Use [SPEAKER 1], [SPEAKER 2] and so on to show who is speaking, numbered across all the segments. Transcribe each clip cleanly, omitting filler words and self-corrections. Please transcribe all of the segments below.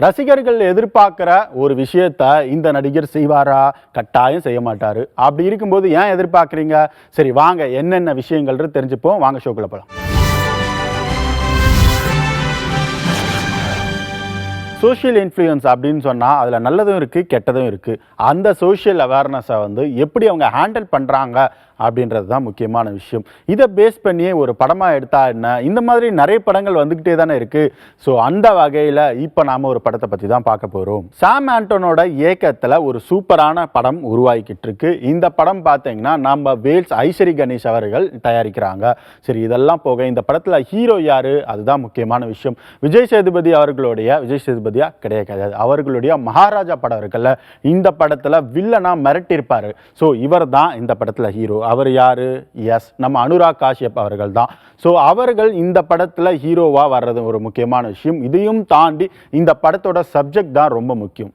[SPEAKER 1] ரசிகர்கள் எதிர்பார்க்குற ஒரு விஷயத்த இந்த நடிகர் செய்வாரா? கட்டாயம் செய்ய மாட்டாரு. அப்படி இருக்கும்போது ஏன் எதிர்பார்க்குறீங்க? சரி வாங்க என்னென்ன விஷயங்கள்னு தெரிஞ்சுப்போம். வாங்க ஷோக்குள்ள போலாம். சோஷியல் இன்ஃப்ளூயன்ஸ் அப்படின்னு சொன்னால் அதில் நல்லதும் இருக்குது, கெட்டதும் இருக்குது. அந்த சோஷியல் அவேர்னஸை எப்படி அவங்க ஹேண்டில் பண்ணுறாங்க அப்படின்றது தான் முக்கியமான விஷயம். இதை பேஸ் பண்ணியே ஒரு படமாக எடுத்தால் என்ன, இந்த மாதிரி நிறைய படங்கள் வந்துக்கிட்டே தானே இருக்குது. ஸோ அந்த வகையில் இப்போ நாம் ஒரு படத்தை பற்றி தான் பார்க்க போகிறோம். சாம் ஆண்டனோட இயக்கத்தில் ஒரு சூப்பரான படம் உருவாகிக்கிட்டு இருக்கு. இந்த படம் பார்த்தீங்கன்னா நம்ம வேல்ஸ் ஐஸ்வரி கணேஷ் அவர்கள் தயாரிக்கிறாங்க. சரி, இதெல்லாம் போக இந்த படத்தில் ஹீரோ யார், அதுதான் முக்கியமான விஷயம். விஜய் சேதுபதியா கிடையாது, அவர்களுடைய மகாராஜா படம் இருக்குல்ல, இந்த படத்தில் வில்லனா மிரட்டியிருப்பார். ஸோ இவர் தான் இந்த படத்தில் ஹீரோ. அவர் யாரு? எஸ், நம்ம அனுராக் காஷ்யப் அவர்கள் தான். ஸோ அவர்கள் இந்த படத்தில் ஹீரோவாக வர்றது ஒரு முக்கியமான விஷயம். இதையும் தாண்டி இந்த படத்தோட சப்ஜெக்ட் தான் ரொம்ப முக்கியம்.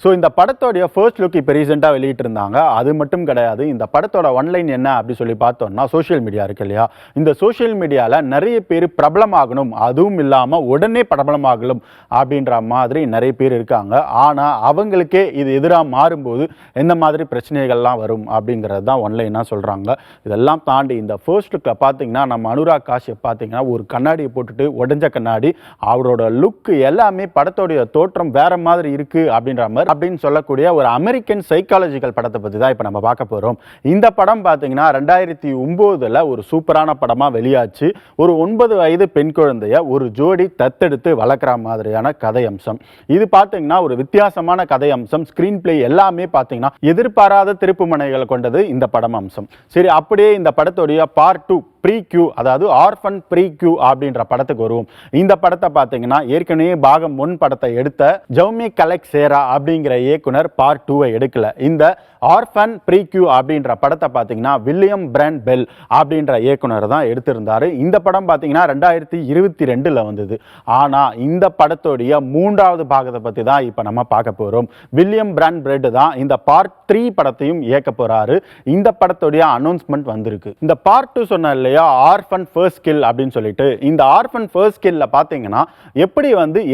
[SPEAKER 1] ஸோ இந்த படத்தோடைய ஃபர்ஸ்ட் லுக் இப்போ ரீசெண்டாக வெளியிட்டிருந்தாங்க. அது மட்டும் கிடையாது, இந்த படத்தோட ஒன்லைன் என்ன அப்படி சொல்லி பார்த்தோம்னா, சோஷியல் மீடியா இருக்கு இல்லையா, இந்த சோஷியல் மீடியாவில் நிறைய பேர் பிரபலமாகணும், அதுவும் இல்லாமல் உடனே பிரபலமாகணும் அப்படின்ற மாதிரி நிறைய பேர் இருக்காங்க. ஆனால் அவங்களுக்கே இது எதிராக மாறும்போது எந்த மாதிரி பிரச்சனைகள்லாம் வரும் அப்படிங்கிறது தான் ஒன்லைனாக சொல்கிறாங்க. இதெல்லாம் தாண்டி இந்த ஃபர்ஸ்ட் லுக்கில் பார்த்தீங்கன்னா நம்ம அனுராக் காஷ்யப் பார்த்தீங்கன்னா ஒரு கண்ணாடியை போட்டுட்டு, உடஞ்ச கண்ணாடி, அவரோட லுக்கு எல்லாமே படத்தோடைய தோற்றம் வேற மாதிரி இருக்குது அப்படின்ற மாதிரி அப்படின்னு சொல்லக்கூடிய ஒரு அமெரிக்கன் சைக்காலஜிக்கல் படத்தை பற்றி தான் இப்போ நம்ம பார்க்க போகிறோம். இந்த படம் பார்த்தீங்கன்னா 2009 ஒரு சூப்பரான படமாக வெளியாச்சு. ஒரு 9 வயது பெண் குழந்தைய ஒரு ஜோடி தத்தெடுத்து வளர்க்குற மாதிரியான கதை அம்சம். இது பார்த்தீங்கன்னா ஒரு வித்தியாசமான கதை அம்சம். ஸ்க்ரீன் பிளே எல்லாமே பார்த்தீங்கன்னா எதிர்பாராத திருப்புமுனைகளை கொண்டது இந்த படம் அம்சம். சரி, அப்படியே இந்த படத்துடைய பார்ட் 2 ப்ரீக்யூ, அதாவது ஆர்ஃபன் ப்ரீக்யூ அப்படின்ற படத்துக்கு வருவோம். இந்த படத்தை பார்த்தீங்கன்னா ஏற்கனவே பாகம் 1 படத்தை எடுத்த ஜவுமி கலெக்சேரா அப்படிங்கிற இயக்குனர் பார்ட் 2 எடுக்கல. இந்த ஆர்ஃபன் ப்ரீக்யூ அப்படின்ற படத்தை பார்த்தீங்கன்னா வில்லியம் பிராண்ட் பெல் அப்படின்ற இயக்குனர் தான் எடுத்திருந்தாரு. இந்த படம் பார்த்தீங்கன்னா 2022 வந்தது. ஆனால் இந்த படத்துடைய 3வது பாகத்தை பற்றி தான் இப்போ நம்ம பார்க்க போகிறோம். வில்லியம் பிராண்ட் பெல் தான் இந்த பார்ட் 3 படத்தையும் இயக்க போறாரு. இந்த படத்துடைய அனௌன்ஸ்மெண்ட் வந்திருக்கு. இந்த பார்ட் 2 சொன்ன ஆர்ஃபன் ஃபர்ஸ்ட் கில் அப்படின்னு சொல்லிட்டு, இந்த ஆர்ஃபன் ஃபர்ஸ்ட் கில்ல பாத்தீங்கன்னா எப்படி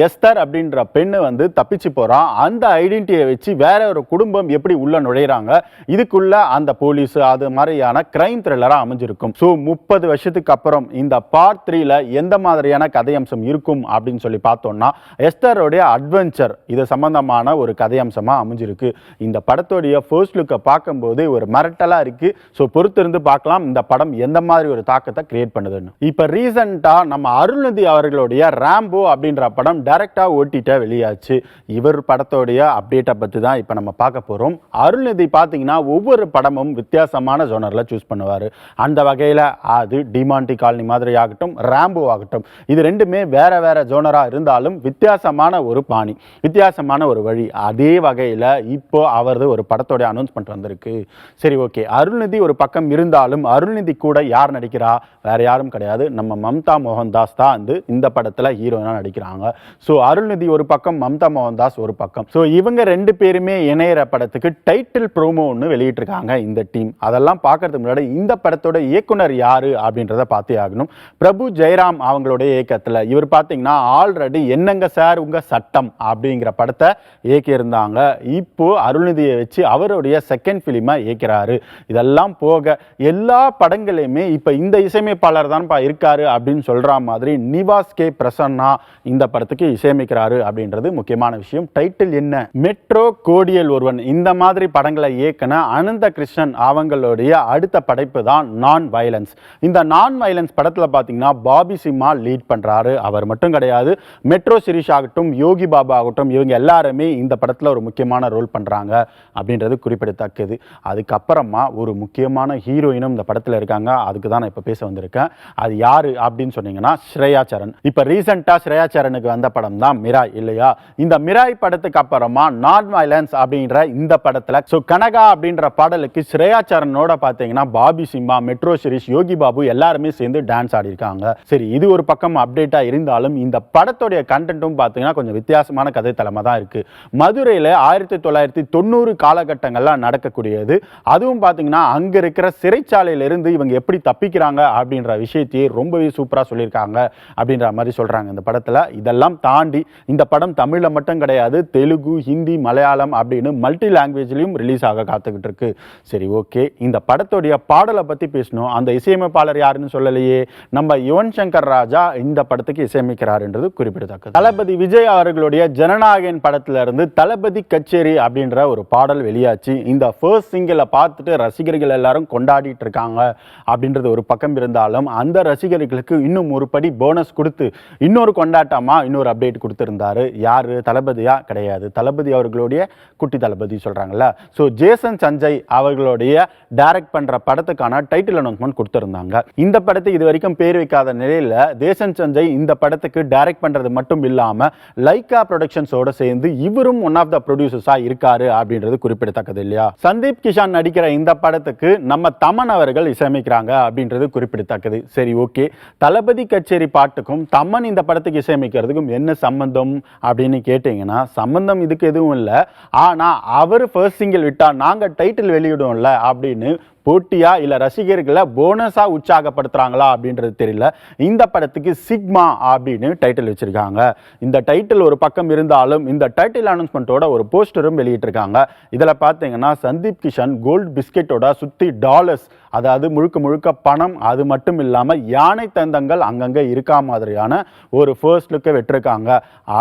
[SPEAKER 1] எஸ்தர் அப்படின்ற பெண்ணு தப்பிச்சு போறான், அந்த ஐடென்டிட்டியை வச்சு வேற ஒரு குடும்பம் எப்படி உள்ள நுழைறாங்க, இதுக்குள்ள அந்த போலீஸ், அது மாதிரியான கிரைம் த்ரில்லரா அமைஞ்சிருக்கும். ஸோ 30 வருஷத்துக்கு அப்புறம் இந்த பார்ட் 3ல எந்த மாதிரியான கதையம்சம் இருக்கும் அப்படின்னு சொல்லி பார்த்தோம்னா, எஸ்தரோடைய அட்வென்ச்சர் இது சம்பந்தமான ஒரு கதையம்சமா அமைஞ்சிருக்கு. இந்த படத்தோடைய ஃபர்ஸ்ட் லுக்கை பார்க்கும்போது ஒரு மிரட்டலா இருக்கு. ஸோ பொறுத்திருந்து பார்க்கலாம் இந்த படம் எந்த மாதிரி ஒரு தாக்கத்தை கிரியேட் பண்ணுதுன்னு. இப்ப ரீசெண்டா நம்ம அருள்நிதி அவர்களுடைய ராம்போ அப்படின்ற படம் டைரக்டா ஓட்டிட்ட வெளியாச்சு. இவர் படத்தோடைய அப்டேட்டை பத்தி தான் இப்ப நம்ம பார்க்க போறோம். அருள்நிதி பாத்தீங்கன்னா ஒவ்வொரு படமும் வித்தியாசமான ஜோனர்ல சூஸ் பண்ணுவாரு. அந்த வகையில அது டிமாண்டி காலனி மாதிரி ஆகட்டும், ராம்போ ஆகட்டும், இது ரெண்டுமே வேற வேற ஜோனரா இருந்தாலும் வித்தியாசமான ஒரு பாணி, வித்தியாசமான ஒரு வழி. அதே வகையில இப்போ அவரது ஒரு படத்தோட அனௌன்ஸ்மெண்ட் வந்திருக்கு. சரி, ஓகே, அருள்நிதி ஒரு பக்கம் இருந்தாலும் அருள்நிதி கூட யார் நடிக்கிறா? வேற யாரும் கிடையாது, நம்ம மம்தா மோகன்தாஸ் தான் இந்த படத்துல ஹீரோயினா நடிக்கிறாங்க. ஸோ அருள்நிதி ஒரு பக்கம், மம்தா மோகன்தாஸ் ஒரு பக்கம். ஸோ இவங்க 2 பேருமே இணையிற படத்துக்கு டைட்டில் ப்ரோமோ ஒன்று வெளியிட்டிருக்காங்க இந்த டீம். அதெல்லாம் பார்க்கறதுக்கு முன்னாடி இந்த படத்தோட இயக்குனர் யாரு அப்படின்றத பார்த்தே ஆகணும். பிரபு ஜெயராம் அவங்களுடைய இயக்கத்தில் இவர் பார்த்தீங்கன்னா ஆல்ரெடி என்னங்க சார் உங்க சட்டம் அப்படிங்கிற படத்தை இயக்கியிருந்தாங்க. இப்போ அருள்நிதியை வச்சு அவருடைய செகண்ட் ஃபிலிமை இயக்கிறாரு. இதெல்லாம் போக எல்லா படங்களையுமே இப்ப இந்த இசையமைப்பாளர் தான் இருக்காரு அப்படின்னு சொல்ற மாதிரி நிவாஸ் கே பிரசன்னா இந்த படத்துக்கு இசையமைக்கிறாரு அப்படின்றது முக்கியமான விஷயம். டைட்டில் என்ன? மெட்ரோ கோடியல் ஒருவன். இந்த மாதிரி படங்களை இயக்குன அனந்த கிருஷ்ணன் அவங்களுடைய அடுத்த படைப்பு தான் நான் வயலன்ஸ். இந்த நான் வயலன்ஸ் படத்துல பாத்தீங்கன்னா பாபி சிம்மா லீட் பண்றாரு. அவர் மட்டும் கிடையாது, மெட்ரோ சிரிஷ் ஆகட்டும், யோகி பாபா ஆகட்டும், இவங்க எல்லாருமே இந்த படத்துல ஒரு முக்கியமான ரோல் பண்றாங்க அப்படின்றது குறிப்பிடத்தக்கது. அதுக்கப்புறமா ஒரு முக்கியமான ஹீரோயினும் இந்த படத்துல இருக்காங்க. அதுக்கு தான் இப்போ பேச வந்திருக்கேன். அது யாரு அப்படின்னு சொன்னீங்கன்னா ஸ்ரேயா சரண். இப்போ ரீசெண்டாக ஸ்ரேயா சரணுக்கு வந்த படம் தான் மிராய் இல்லையா? இந்த மிராய் படத்துக்கு அப்புறமா நான் வயலன்ஸ் அப்படின்ற இந்த படத்தில் கனகா அப்படின்ற பாடலுக்கு ஸ்ரேயா சரணோட பார்த்தீங்கன்னா பாபி சிம்மா, மெட்ரோ சிரிஷ், யோகி பாபு எல்லாருமே சேர்ந்து டான்ஸ் ஆடி இருக்காங்க. சரி, இது ஒரு பக்கம் அப்டேட்டா இருந்தாலும் இந்த படத்துடைய கண்டென்ட்டும் பார்த்தீங்கன்னா கொஞ்சம் வித்தியாசமான கதை தளமா தான் இருக்கு. மதுரையில் 1990 காலகட்டங்கள்லாம் நடக்கக்கூடியது. அதுவும் பார்த்தீங்கன்னா அங்க இருக்கிற சிறைச்சாலையிலிருந்து இவங்க எப்படி தப்பிக்கிறாங்க அப்படின்ற விஷயத்தையே ரொம்பவே சூப்பரா சொல்லியிருக்காங்க அப்படின்ற மாதிரி சொல்றாங்க இந்த படத்துல. இதெல்லாம் தாண்டி இந்த படம் தமிழ்ல மட்டும் கிடையாது, தெலுங்கு, ஹிந்தி, மலையாளம் அப்படின்னு மல்டி லாங்குவேஜ்லயும் ரிலீஸ் ஆக காத்துக்கிட்டு இருக்கு. சரி, ஓகே, இந்த படத்துடைய பாடலை பத்தி பேசணும். அந்த இசையமைப்பாளர் யாருன்னு சொல்லலையே, நம்ம யுவன் சங்கர் ராஜா இந்த படத்துக்கு இசையமைக்கிறார்ன்றது குறிப்பிடத்தக்கது. தளபதி விஜய் அவர்களுடைய ஜனநாயகன் படத்துல இருந்து தளபதி கச்சேரி அப்படின்ற ஒரு பாடல் வெளியாச்சு. இந்த ஃபர்ஸ்ட் சிங்கிளை பார்த்துட்டு ரசிகர்கள் எல்லாரும் கொண்டாடிட்டு இருக்காங்க அப்படின்றது ஒரு பக்கம் இருந்தாலும் அந்த ரசிகர்களுக்கு இன்னும் ஒரு படி போனஸ் கொடுத்து இன்னொரு கொண்டாட்டமா இன்னொரு அப்டேட் கொடுத்திருந்தாரு. யாரு? தளபதியா? கிடையாது, தளபதி அவர்களுடைய குட்டி தளபதி சொல்றாங்கல்ல. ஸோ ஜேசன் சஞ்சய் அவர்களுடைய டைரக்ட் பண்ற படத்துக்கான டைட்டில் அனௌன்ஸ்மெண்ட் கொடுத்திருந்தாங்க. இந்த படத்தை இது வரைக்கும் பேர் வைக்காத நிலையில ஜேசன் சஞ்சய் இந்த படத்துக்கு டைரக்ட் பண்றது மட்டும் இல்லாம லைகா ப்ரொடக்ஷன்ஸோட சேர்ந்து இவரும் ஒன் ஆஃப் த ப்ரொடியூசர்ஸா இருக்காரு அப்படின்றது குறிப்பிடத்தக்கது இல்லையா? சந்தீப் கிஷான் நடிக்கிற இந்த படத்துக்கு நம்ம தமன் அவர்கள் இசையமைக்கிறாங்க அப்படின்றது குறிப்பிடத்தக்கது. சரி, ஓகே, தளபதி கச்சேரி பாட்டுக்கும் தமன் இந்த படத்துக்கு இசையமைக்கிறதுக்கும் என்ன சம்பந்தம் அப்படின்னு கேட்டீங்கன்னா சம்பந்தம் இதுக்கு எதுவும் இல்லை. ஆனா அவர் ஃபர்ஸ்ட் சிங்கிள் விட்டா நாங்க டைட்டில் வெளியிடுவோம்ல அப்படின்னு போட்டியா இல்ல ரசிகர்களை போனஸா உற்சாகப்படுத்துறாங்களா அப்படின்றது தெரியல. இந்த படத்துக்கு சிக்மா அப்படின்னு டைட்டில் வச்சிருக்காங்க. இந்த டைட்டில் ஒரு பக்கம் இருந்தாலும் இந்த டைட்டில் அனௌன்ஸ்மெண்ட்டோட ஒரு போஸ்டரும் வெளியிட்டிருக்காங்க. இதுல பாத்தீங்கன்னா சந்தீப் கிஷன் கோல்டு பிஸ்கெட்டோட சுத்தி டாலர்ஸ், அதாவது முழுக்க முழுக்க பணம், அது மட்டும் இல்லாம யானை தந்தங்கள் அங்கங்க இருக்கா மாதிரியான ஒரு ஃபர்ஸ்ட் லுக்கை வெட்டிருக்காங்க.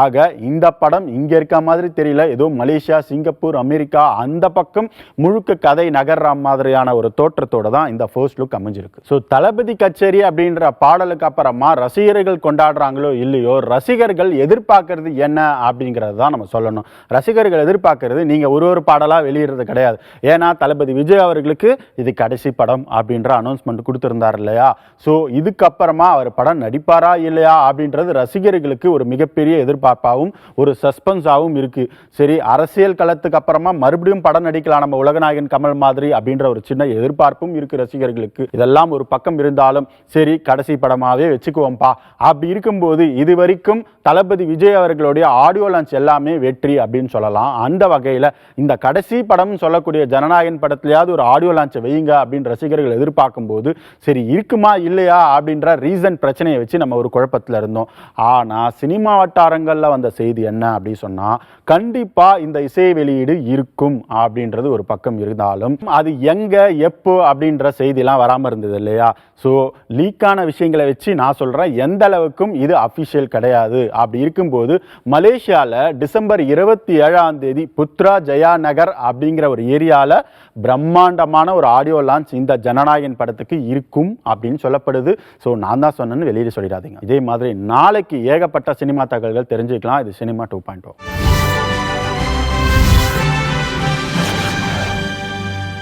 [SPEAKER 1] ஆக இந்த படம் இங்க இருக்க மாதிரி தெரியல, ஏதோ மலேசியா, சிங்கப்பூர், அமெரிக்கா அந்த பக்கம் முழுக்க கதை நகர்ற மாதிரியான ஒரு தோற்றத்தோட தான் இந்த ஃபர்ஸ்ட் லுக் அமைஞ்சிருக்கு. ஸோ தளபதி கச்சேரி அப்படின்ற பாடலுக்கு அப்புறமா ரசிகர்கள் கொண்டாடுறாங்களோ இல்லையோ, ரசிகர்கள் எதிர்பார்க்கறது என்ன அப்படிங்கிறது தான் நம்ம சொல்லணும். ரசிகர்கள் எதிர்பார்க்கறது நீங்க ஒரு பாடலா வெளியிடுறது கிடையாது. ஏன்னா தளபதி விஜய் அவர்களுக்கு இது கடைசி படம் அப்படின்ற அனௌன்ஸ்மெண்ட் கொடுத்திருந்தார் இல்லையா? ஸோ இதுக்கப்புறமா அவர் படம் நடிப்பாரா இல்லையா அப்படின்றது ரசிகர்களுக்கு ஒரு மிகப்பெரிய எதிர்பார்ப்பாகவும் ஒரு சஸ்பென்ஸாகவும் இருக்கு. சரி, அரசியல் களத்துக்கு அப்புறமா மறுபடியும் படம் நடிக்கலாம் நம்ம உலகநாயகன் கமல் மாதிரி அப்படின்ற ஒரு சின்ன எதிர்பார்ப்பும் இருக்கு ரசிகர்களுக்கு. இதெல்லாம் ஒரு பக்கம் இருந்தாலும் சரி, கடைசி படமாவே வச்சுக்குவோம்பா. அப்படி இருக்கும்போது இதுவரைக்கும் தளபதி விஜய் அவர்களுடைய ஆடியோ லான்ச் எல்லாமே வெற்றி அப்படின்னு சொல்லலாம். அந்த வகையில் இந்த கடைசி படம் சொல்லக்கூடிய ஜனநாயகன் படத்திலேயாவது ஒரு ஆடியோ லான்ச் வையுங்க அப்படின்னு ரசிகர்கள் எதிர்பார்க்கும் போது சரி இருக்குமா இல்லையா அப்படின்ற ரீசன் பிரச்சனையை வச்சு நம்ம ஒரு குழப்பத்தில் இருந்தோம். ஆனா சினிமா வட்டாரங்கள்ல வந்த செய்தி என்ன அப்படின்னு சொன்னா கண்டிப்பா இந்த இசை வெளியீடு இருக்கும் அப்படின்றது ஒரு பக்கம் இருந்தாலும் அது எங்க எப்போ அப்படின்ற செய்திலாம் வராமல் இருந்தது இல்லையா? ஸோ லீக்கான விஷயங்களை வச்சு நான் சொல்கிறேன், எந்த அளவுக்கும் இது அஃபிஷியல் கிடையாது. அப்படி இருக்கும்போது மலேசியாவில் டிசம்பர் 27 புத்ரா ஜெயா நகர் அப்படிங்கிற ஒரு ஏரியாவில் பிரம்மாண்டமான ஒரு ஆடியோ லான்ச் இந்த ஜனநாயகன் படத்துக்கு இருக்கும் அப்படின்னு சொல்லப்படுது. ஸோ நான் தான் சொன்னேன்னு வெளியே சொல்லிடாதீங்க. இதே மாதிரி நாளைக்கு ஏகப்பட்ட சினிமா தகவல்கள் தெரிஞ்சுக்கலாம். இது சினிமா 2.0.